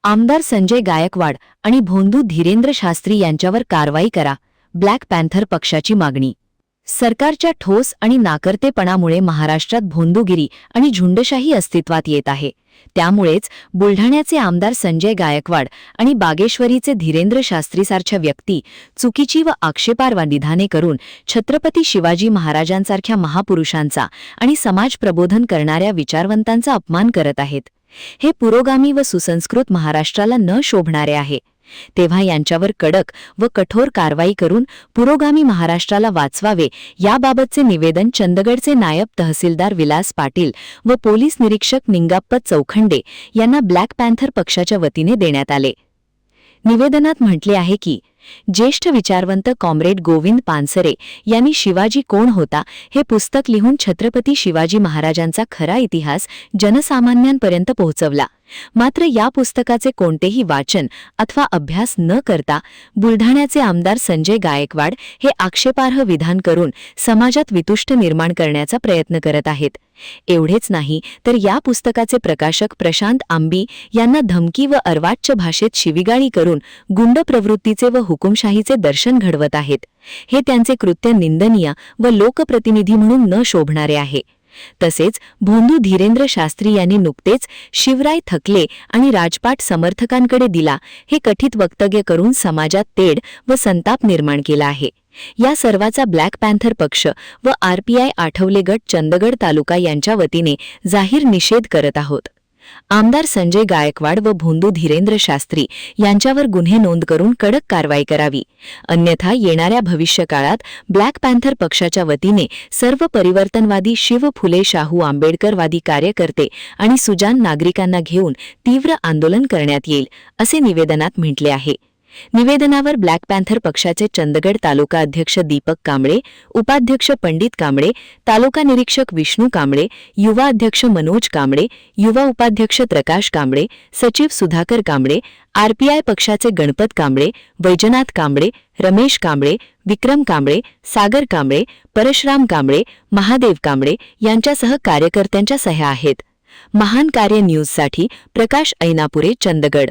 आमदार संजय गायकवाड आणि भोंदू धीरेंद्र शास्त्री यांच्यावर कारवाई करा, ब्लॅक पॅन्थर पक्षाची मागणी। सरकारच्या ठोस आणि नाकर्तेपणामुळे महाराष्ट्रात भोंदूगिरी आणि झुंडशाही अस्तित्वात येत आहे। त्यामुळेच बुलढाण्याचे आमदार संजय गायकवाड आणि बागेश्वरीचे धीरेंद्र शास्त्रीसारख्या व्यक्ती चुकीची व आक्षेपार्ह विधाने करून छत्रपती शिवाजी महाराजांसारख्या महापुरुषांचा आणि समाज प्रबोधन करणाऱ्या विचारवंतांचा अपमान करत आहेत। हे पुरोगामी व सुसंस्कृत महाराष्ट्राला न शोभणारे आहे। तेव्हा यांच्यावर कडक व कठोर कारवाई करून पुरोगामी महाराष्ट्राला वाचवावे याबाबतचे निवेदन चंदगडचे नायब तहसीलदार विलास पाटील व पोलीस निरीक्षक निंगाप्पा चौखंडे यांना ब्लॅक पॅन्थर पक्षाच्या वतीने देण्यात आले। निवेदनात म्हटले आहे की ज्येष्ठ विचारवंत कॉम्रेड गोविंद पानसरे यांनी शिवाजी कोण होता हे पुस्तक लिहून छत्रपती शिवाजी महाराजांचा खरा इतिहास जनसामान्यांपर्यंत पोहोचवला। मात्र या पुस्तकाचे कोणतेही वाचन अथवा अभ्यास न करता बुलढाण्याचे आमदार संजय गायकवाड हे आक्षेपार्ह विधान करून समाजात वितुष्ट निर्माण करण्याचा प्रयत्न करत आहेत। एवढेच नाही तर या पुस्तकाचे प्रकाशक प्रशांत आंबी यांना धमकी व अर्वाच्य भाषेत शिवीगाळी करून गुंड प्रवृत्तीचे व हुकुमशाहीचे दर्शन घडवत आहेत। हे त्यांचे कृत्य निंदनीय व लोकप्रतिनिधी म्हणून न शोभणारे आहे। तसेच भोंदू धीरेंद्र शास्त्री यांनी नुकतेच शिवराय थकले आणि राजपाट समर्थकांकडे दिला हे कथित वक्तव्य करून समाजात तेढ व संताप निर्माण केला आहे। या सर्वाचा ब्लॅक पॅन्थर पक्ष व आरपीआय आठवले गट चंदगड तालुका यांच्या वतीने जाहीर निषेध करत आहोत। आमदार संजय गायकवाड व भोंदू धीरेंद्र शास्त्री यांच्यावर गुन्हे नोंद करून कडक कारवाई करावी, अन्यथा येणाऱ्या भविष्यकाळात ब्लॅक पॅन्थर पक्षाच्या वतीने सर्व परिवर्तनवादी शिव फुले शाहू आंबेडकरवादी कार्यकर्ते आणि सुजाण नागरिकांना घेऊन तीव्र आंदोलन करण्यात येईल, असे निवेदनात म्हटले आहे। निवेदनावर ब्लॅक पॅन्थर पक्षाचे चंदगड तालुका अध्यक्ष दीपक कांबळे, उपाध्यक्ष पंडित कांबळे, तालुका निरीक्षक विष्णू कांबळे, युवा अध्यक्ष मनोज कांबळे, युवा उपाध्यक्ष प्रकाश कांबळे, सचिव सुधाकर कांबळे, आरपीआय पक्षाचे गणपत कांबळे, वैजनाथ कांबळे, रमेश कांबळे, विक्रम कांबळे, सागर कांबळे, परशुराम कांबळे, महादेव कांबळे यांच्यासह कार्यकर्त्यांच्या सह्या आहेत। महान कार्य न्यूजसाठी प्रकाश ऐनापुरे, चंदगड।